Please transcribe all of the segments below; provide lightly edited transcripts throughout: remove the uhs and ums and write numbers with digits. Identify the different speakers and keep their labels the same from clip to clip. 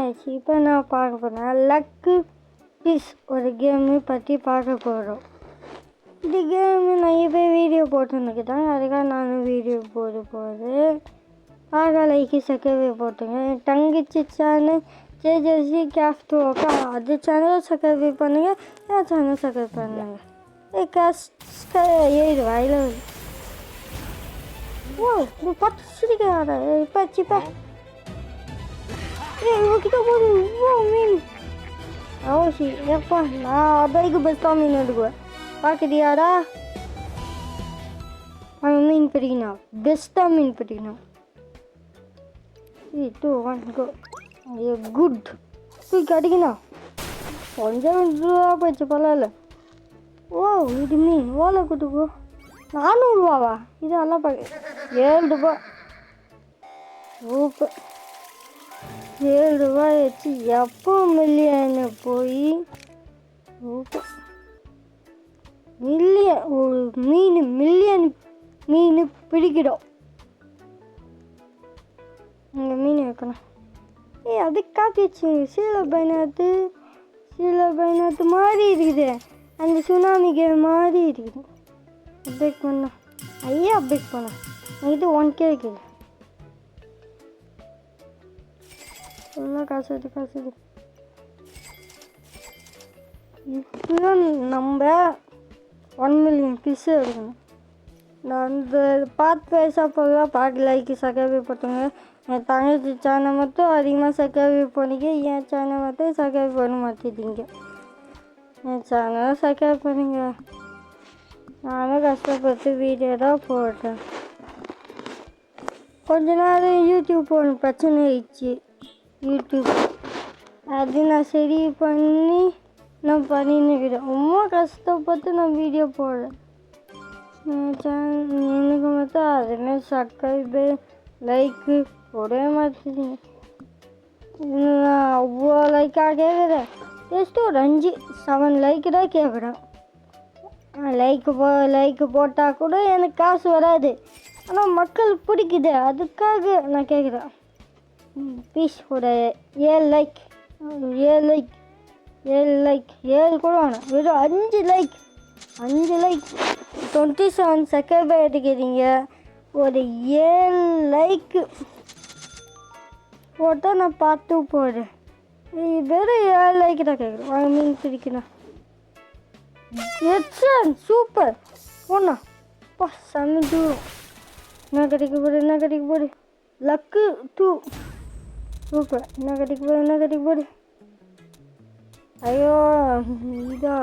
Speaker 1: ஆயிடுச்சு. இப்போ நான் பார்க்க போகிறேன் லக்கு ஃபிஷ் ஒரு கேமு பற்றி பார்க்க போகிறோம். இந்த கேமு நிறைய பேர் வீடியோ போட்டுருந்துக்கிட்டாங்க, அதுக்காக நானும் வீடியோ போட போகிறேன். பார்க்க லைக்கு சப்ஸ்கிரைப் போட்டுங்க. தங்கச்சி சேனல் ஜேஜேசி கிராஃப்ட் ஓகே, அது சேனலும் சப்ஸ்கிரைப் பண்ணுங்கள், என் சேனல் சப்ஸ்கிரைப் பண்ணுங்கள். ஏழு வாயில் ஓ இது பத்து சிரிக்கிறாடா இப்போ சிப்பா இவக்கிட்ட போது இவ்வளோ மீன் அவசி எப்பா நான் அதைக்கு பெஸ்ட்டாக மீன் எடுக்குவேன். பார்க்குறியாடா அவன் மீன் பிடிக்கணும், பெஸ்ட்டாக மீன் பிடிக்கணும். 3 2 1 go. ஐயோ குட் தூக்கி அடிக்கணும். கொஞ்சம் ரூபா போச்சு பரவாயில்ல. ஓ இது மீன் ஓலை கூட்டுக்கோ 400 ரூபாவா? இது நல்லா பார்க்க 7 ரூபா. சூப்பர் 7 ரூபாய் வச்சு எப்போ மில்லியனு போய் சூப்பர் மில்லியன் ஒரு மீன் மில்லியன் மீன் பிடிக்கிடும். இங்கே மீன் வைக்கணும். அது காத்திச்சு சீல பயணத்து மாதிரி இருக்குது, அந்த சுனாமி கேம் மாதிரி இருக்குது. அப்டேட் பண்ண ஐயா அப்டேட் பண்ண இது 1K இருக்குது. ஃபுல்லாக காசு இப்போ நம்ம 1 மில்லியன் ஃபிஷ் எடுக்கணும். நான் அந்த பார்த்து பைசா போகலாம் பார்க்க லைக்கு சப்ஸ்கிரைப் பண்ணுங்க. என் தங்கச்சி சேனல் மட்டும் அதிகமாக சப்ஸ்கிரைப் பண்ணிக்க, என் சேனல் மட்டும் சப்ஸ்கிரைப் பண்ண மாட்டேங்க. என் சேனலை சப்ஸ்கிரைப் பண்ணுங்க. நானும் கஷ்டப்பட்டு வீடியோ தான் போட்டேன். கொஞ்ச நாள் யூடியூப் போன பிரச்சனை ஆயிடுச்சு. யூடியூப் அது நான் சரி பண்ணி நான் பண்ணின்னுக்கிறேன். ரொம்ப கஷ்டப்பட்டு நான் வீடியோ போடுறேன். எனக்கு மட்டும் அதுமாரி சப்ஸ்கிரைபு லைக்கு போடவே மாட்டேங்க. நான் அவ்வளோ லைக்காக கேட்குறேன், ஜஸ்ட்டு ஒரு 5-7 லைக்கு தான் கேட்குறேன். லைக்கு போட்டால் கூட எனக்கு காசு வராது, ஆனால் மக்கள் பிடிக்குது, அதுக்காக நான் கேட்குறேன். ப்ளீஸ் ஒரு 7 லைக் 7 கூட வேணாம், வெறும் 5 லைக் 27 சப்ஸ்கிரைபர் எடுக்கிறீங்க. ஒரு 7 லைக்கு போட்டால் நான் பார்த்து போடுறேன். வெறும் 7 லைக்கு தான் கேட்குறேன். மீன் பிடிக்கணும். சூப்பர் ஒன்றா பா செம்ம தூரம். என்ன கிடைக்க போடு லக்கு 2 சூப்பர். என்ன கிடைக்க போடு ஐயோ இதா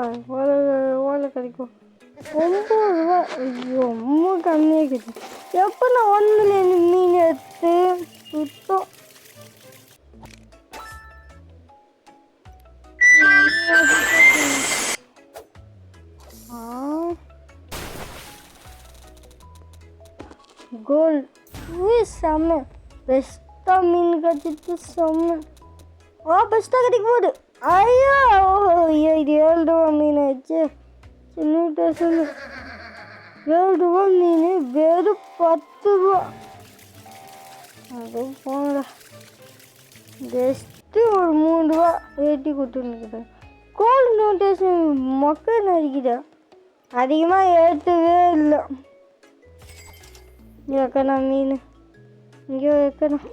Speaker 1: ஓலை கிடைக்கும் 9 ரூபா. ஐயோ ரொம்ப கம்மியாக இருக்குது. எப்போ நான் 1 மில்லியன் மீன் எடுத்து சுத்தம் கோல்டு செம்ம பெஸ்ட்டாக மீன் கட்டிட்டு செம்ம பெஸ்ட்டாக கிடைக்க போகுது. ஐயோ இது 7 ரூபா மீன் ஆயிடுச்சு. சின்ன சொல்லு 7 ரூபா மீன் வெறும் 10 ரூபா. அது போங்கடா ஜஸ்ட்டு ஒரு 3 ரூபா ஏற்றி கொடுத்துருக்குது. கோல்டு நோட்டேஷன் மக்கள் நடிக்குது, அதிகமாக ஏற்றவே இல்லை. வைக்கணும் மீன் இங்கே வைக்கணும்.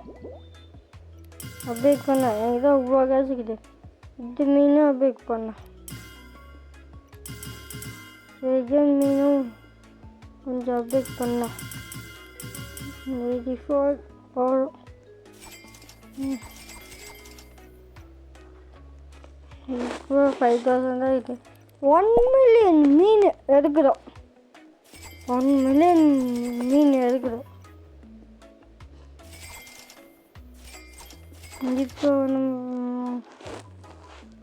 Speaker 1: அப்டேட் பண்ண எனக்கு தான் இவ்வளோ காசுக்குது. இது மீனும் அப்டேட் பண்ண மீனும் கொஞ்சம் அப்டேட் பண்ண 84 வரும். இப்போ 5000 தான் இருக்குது. 1 மில்லியன் மீன் எடுக்கிறோம். 1 மில்லியன் மீன் எடுக்கிறோம். இப்போ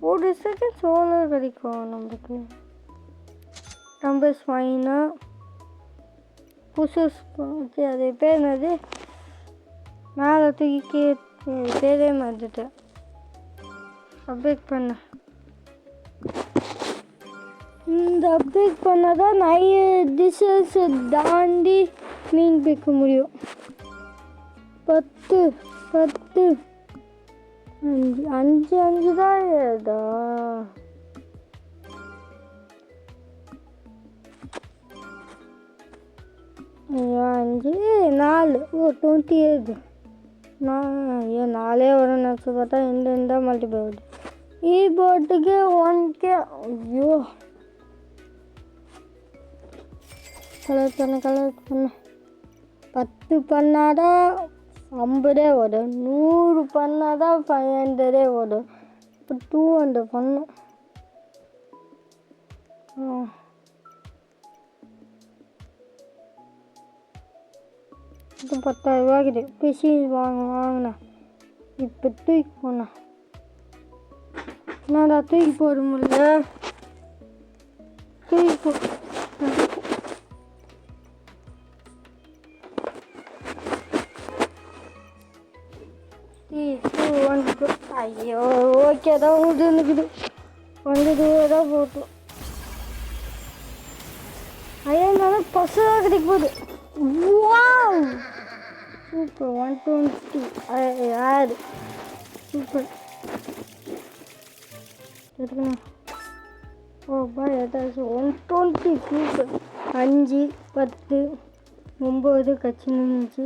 Speaker 1: ஒரு செகண்ட் சோலார் கிடைக்கும் நம்மளுக்கு. நம்பர்ஸ் வாங்கினா புதுசு அது பேர் என்னது மேலே தூக்கி பேரே மறந்துட்டேன். அப்டேட் பண்ண இந்த அப்டேட் பண்ணால் தான் நிறைய டிஷஸ் தாண்டி மீன் பிடிக்க முடியும். 10 அஞ்சு அஞ்சு தான் ஏதா அஞ்சு 4 28 ஏன் 4 வரும் நினச்சி பார்த்தா இந்த மல்டிபிள் வருது. போட்டுக்கு 1K. ஐயோ கலெக்ட் பண்ண 10 பண்ணாதான் 50 வரும், 100 பண்ணாதான் 500 வரும். இப்போ 200 பண்ணோம். இது 10,000 ரூபாய்க்குது. பிசி வாங்கினா இப்போ தூக்கி போனா என்னடா தூக்கி போட முடியல. தூக்கி போ ஐயோ ஓகே தான் இருக்குது. வந்து தான் போட்டோம். ஐயா இருந்தாலும் பசுவாக கிடைக்க போகுது. சூப்பர் 120 யாரு சூப்பர் எடுக்கணும். ஏதாச்சும் 120 சூப்பர். 5 10 9 கட்சி நின்றுச்சு.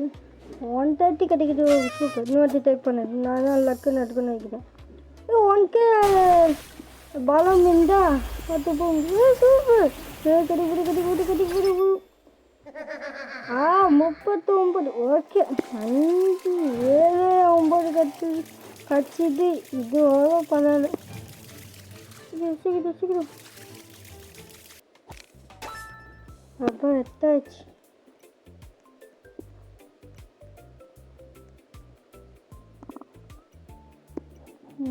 Speaker 1: 130 கிடைக்குது. சூப்பர். இன்னொரு டைப் பண்ணது நான் தான் லக்குன்னு எடுக்கணும் வைக்கிறேன். 1K பலம் இருந்தா 10 போகுது. சூப்பர். கடி 39. ஓகே 5 7 9 கட்சிது. இது எவ்வளோ பரவாயில்ல. சீக்கிரம் அப்போ எத்தாச்சு.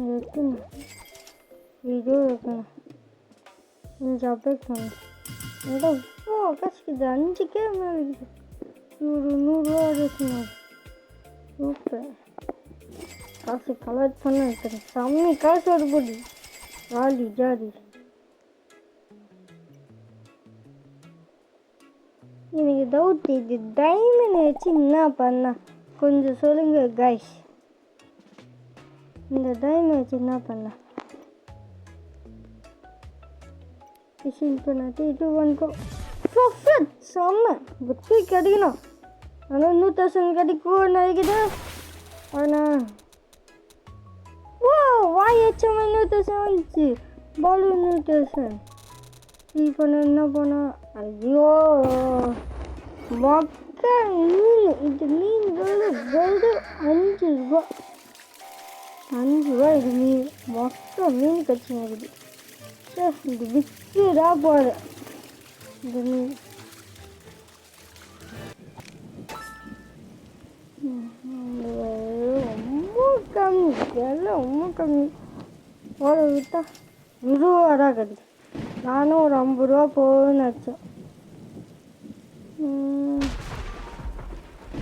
Speaker 1: வைக்கணும் வீடியோ வைக்கணும். கொஞ்சம் அப்டேட் பண்ணணும். எங்கே கஷ்டிக்குது. 5K மேலே இருக்குது. 100 ரூபா சூப்பர். காசு கலெக்ட் பண்ண வைக்கிறேன். செம்மி காசு வரும்போது ஜாலி. எனக்கு டவுட், இது டைமண்ட் வச்சு என்ன பண்ண கொஞ்சம் சொல்லுங்க கைஸ். இந்த டைமண்ட் வச்சு என்ன பண்ண ஃபிஷிங் பண்ணாட்டி இது ஒன்றும் பர்ஃபெக்ட் செம்ம. புத்தி கிடைக்கணும். ஆனால் 100,000 கிடைக்கும் நினைக்குது. ஆனால் வாய் வச்ச 100,000 வந்துச்சு. பாலு 100,000 இப்போ என்ன பண்ணோம். ஐயோ மக்கள் மீன். இது மீன் வெறும் 5 ரூபா. 5 ரூபா இது மீன். மொத்தம் மீன் கட்சி இருக்குது. இது விற்கிறா போகிற இந்த மீன். ரொம்ப கம்மி ஓட விட்டா 20 ரூபா தான் கிடைக்கும். நானும் ஒரு 50 ரூபா போகுதுன்னு வச்சேன்.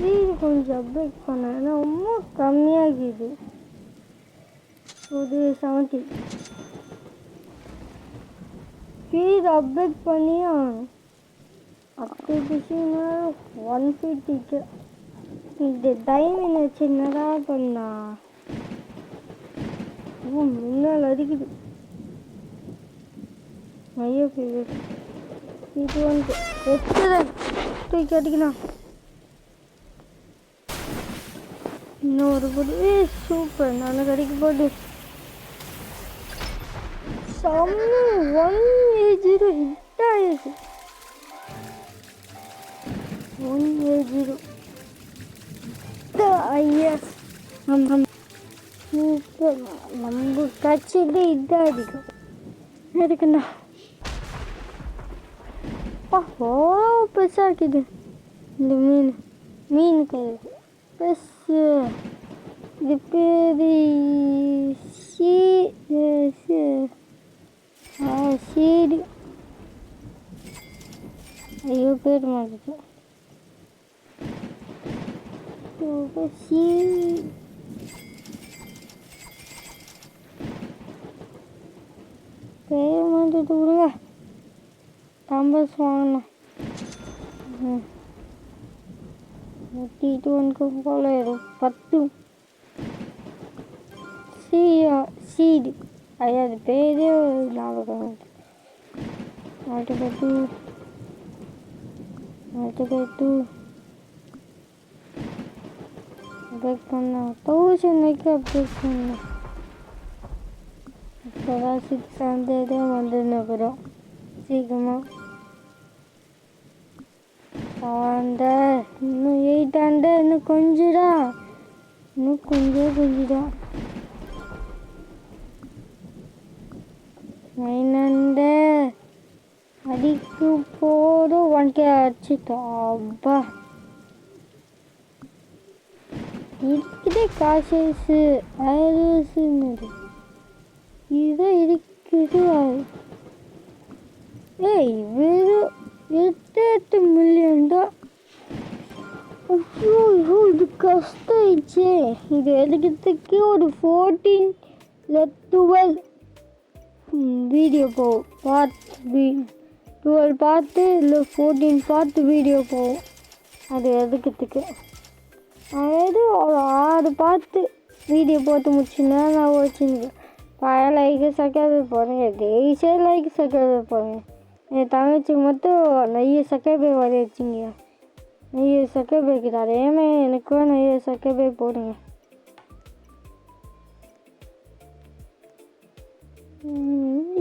Speaker 1: இது கொஞ்சம் அப்டேட் பண்ணேன். ஏன்னா ரொம்ப கம்மியாகிது. ஒரு 70 ஃபீட் அப்டேட் பண்ணி அப்டேஷன் 150K. இந்த டைமண்ட் வச்சு என்னடா பண்ணா முன்னால் அடிக்குது. ஐயோ இது வந்து தூக்கி அடிக்கலாம். இன்னொரு போது சூப்பர். நான் கடிக்க போது செம்ம 180 இட்டாயிடுச்சு. 180 ஐஎஸ் சூப்பர். நம்ம கட்சிக்கு இதான் அதிகம் இருக்குண்ணா. ஓ பெருசாக இருக்குது இந்த மீன் கறி. ப்ளஸ் இது பேர் சீடு. ஐயோ பேர் மாட்டுச்சு. பேர் மாட்டுட்டு விடுங்க. டம்பர்ஸ் வாங்கினேன். ஒட்டிட்டு வந்து போல 10 சீடு அது பேரே ஞாபகம் வந்து மல்டிபிள் அப்டேட் பண்ண 1000 அப்டேட் பண்ண இப்போதான் 600 வந்துருக்கிறோம் சீக்கிரமாக 700 இன்னும் 800 இன்னும் கொஞ்சம் அடிக்கு போதும் 1K அடிச்சுட்டோம் அப்பா இருக்குதே காசு இதை இருக்குது வெறும் 8 மில்லியன் தான் ஐயோ இது கஷ்டமாயிடுச்சே இது எடுக்கிறதுக்கு ஒரு 12 வீடியோ போகும் பார்ட் 12 பார்த்து இல்லை 14 பார்த்து வீடியோ போகும் அது எடுக்கிறதுக்கு அதாவது ஒரு 6 பார்த்து வீடியோ போட்டு முடிச்சுன்னா நான் வச்சுருக்கேன் 5 லைக்கு சப்ஸ்கிரைபர் போடுங்க டெய்லியே லைக் சப்ஸ்கிரைபர் போடுங்க என் தங்கச்சிக்கு மட்டும் நிறைய சப்ஸ்கிரைபர் வர வச்சுங்க நிறைய சப்ஸ்கிரைபர் இருக்குது அதேமாதிரி எனக்கும் நிறைய சப்ஸ்கிரைபர் போடுங்க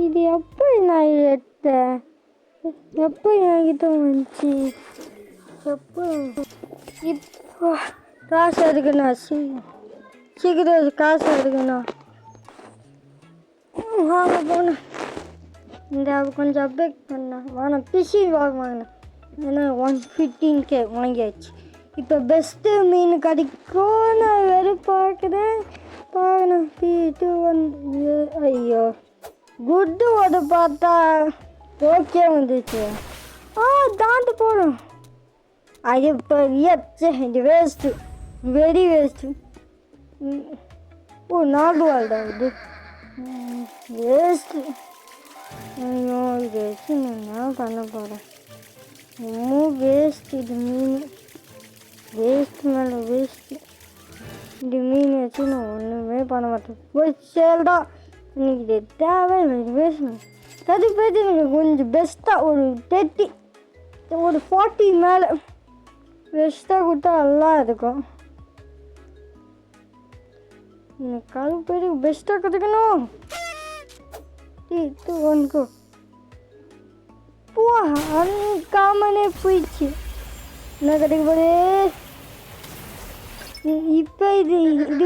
Speaker 1: இது எப்போ நான் எடுத்தேன் எப்போ என்கிட்ட வந்துச்சு எப்போ இப்போ காசு எடுக்கண்ணா சீக்கிரம் காசு எடுக்கண்ணா வாங்க போனேன் இந்த கொஞ்சம் அப்டேட் பண்ணேன் வாங்கினேன் பிசி வாங்கினேன் ஏன்னா 115K வாங்கியாச்சு இப்போ பெஸ்ட்டு மீன் கிடைக்கும் நான் வெறும் பார்க்குறேன் பாருண்ணா பீட்டு ஐயோ குட்டு ஓட பார்த்தா ஓகே வந்துச்சு தாண்டு போகிறோம் அது இப்போ இது வேஸ்ட்டு வெரி வேஸ்ட்டு நாலு வாழ்டா இது வேஸ்ட்டு ஐயோ இது வச்சு நான் என்ன பண்ண போகிறேன் ரொம்ப வேஸ்ட்டு இது மீன் வேஸ்ட்டு மேலே வேஸ்ட்டு இந்த மீன் வச்சு நான் ஒன்றுமே பண்ண மாட்டேன் போய் சேல்டா இன்னைக்கு இது தேவையில்லை இது வேஸ்ட்டு அது போய்ட்டு எனக்கு கொஞ்சம் பெஸ்ட்டாக ஒரு 30 ஒரு 40 மேலே பெஸ்ட்டாக கொடுத்தா நல்லா இருக்கும் எனக்கு அது போய்ட்டு பெஸ்ட்டாக கொடுக்கணும் ஒன்கோ போ அன்காமனே போயிடுச்சு என்ன கிடைக்க போதே இப்போ இது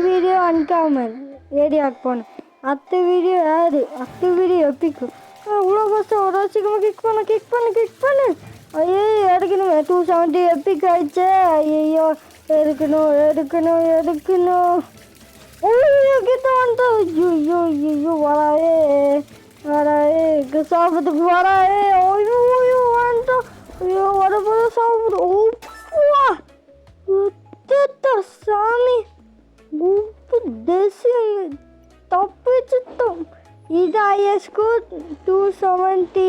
Speaker 1: வீடியோ அன்காமன் ஏரியாவுக்கு போனேன் அடுத்த வீடியோ எப்பிக்கும் இவ்வளோ கஷ்டம் ஒரு சீக்கிரமாக கிளிக் பண்ணு ஐயோ எடுக்கணும் 270 எப்பிக் ஆயிடுச்சு ஐயோ எடுக்கணும் ஐயோ கிட்ட வந்துட்டோம் ஐயோ வராயே சாப்பிட்றதுக்கு வராயே ஐயோ வந்துட்டோம் ஐயோ வரப்போது சாப்பிடு ஓப்பா சாமி உப்பு தசு தப்பிச்சிட்டோம் இது ஐஎஸ்கோ 217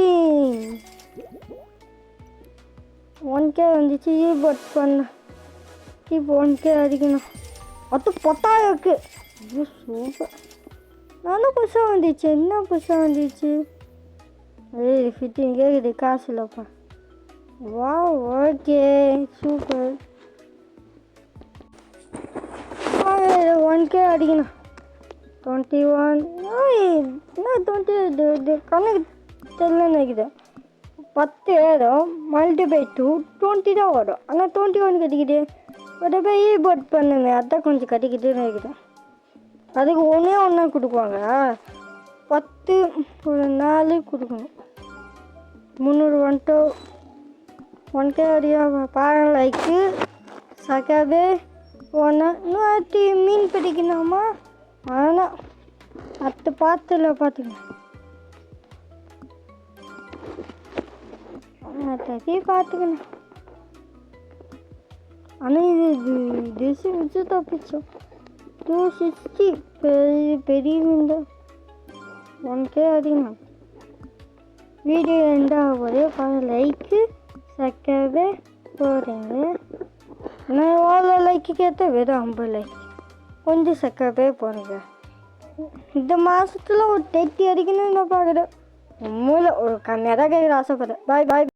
Speaker 1: 1K வந்துச்சு பட் பண்ண இப்போ 1K அடிக்கணும் அது 10,000 சூப்பர் நானும் புதுசாக வந்துச்சு என்ன புதுசாக வந்துச்சு அது 15 கேட்குது காசு இல்லைப்பா வா ஓகே சூப்பர் 1K அடிக்கணும் 21 என்ன 20 கணக்கு தெரியல நினைக்குது 10 ஏறும் மல்டிபை 20 தான் வரும் ஆனால் 21 கட்டிக்கிட்டு அதை போய் பட் பண்ணுங்க அதான் கொஞ்சம் கட்டிக்கிட்டு நினைக்குது அதுக்கு ஒன்றா கொடுப்பாங்க 10 ஒரு 4 கொடுக்கணும் 300 வந்துட்டு 1K அடியா பாரு லைக்கு சக்காவே ஒன்று மீன் பிடிக்கணுமா ஆனால் அடுத்த பார்த்துக்கலாம் பார்த்துக்கணும் ஆனால் இது டிஷ் வச்சு தப்பிச்சோம் 260 பெரிய மீன் 1K அதிகமாக வீடியோ ரெண்டாவது லைக்கு சக்கவே போகிறேங்க நான் எவ்வளோ லைக்கு கேட்டால் வெறும் 50 லைக் கொஞ்சம் சக்கவே போகிறேங்க இந்த மாதத்தில் ஒரு 30 அடிக்கணும்னு நான் பார்க்குறேன். மூளை ஒரு கம்மியாக தான் கேட்குற ஆசைப்படுறேன். பாய் பாய்.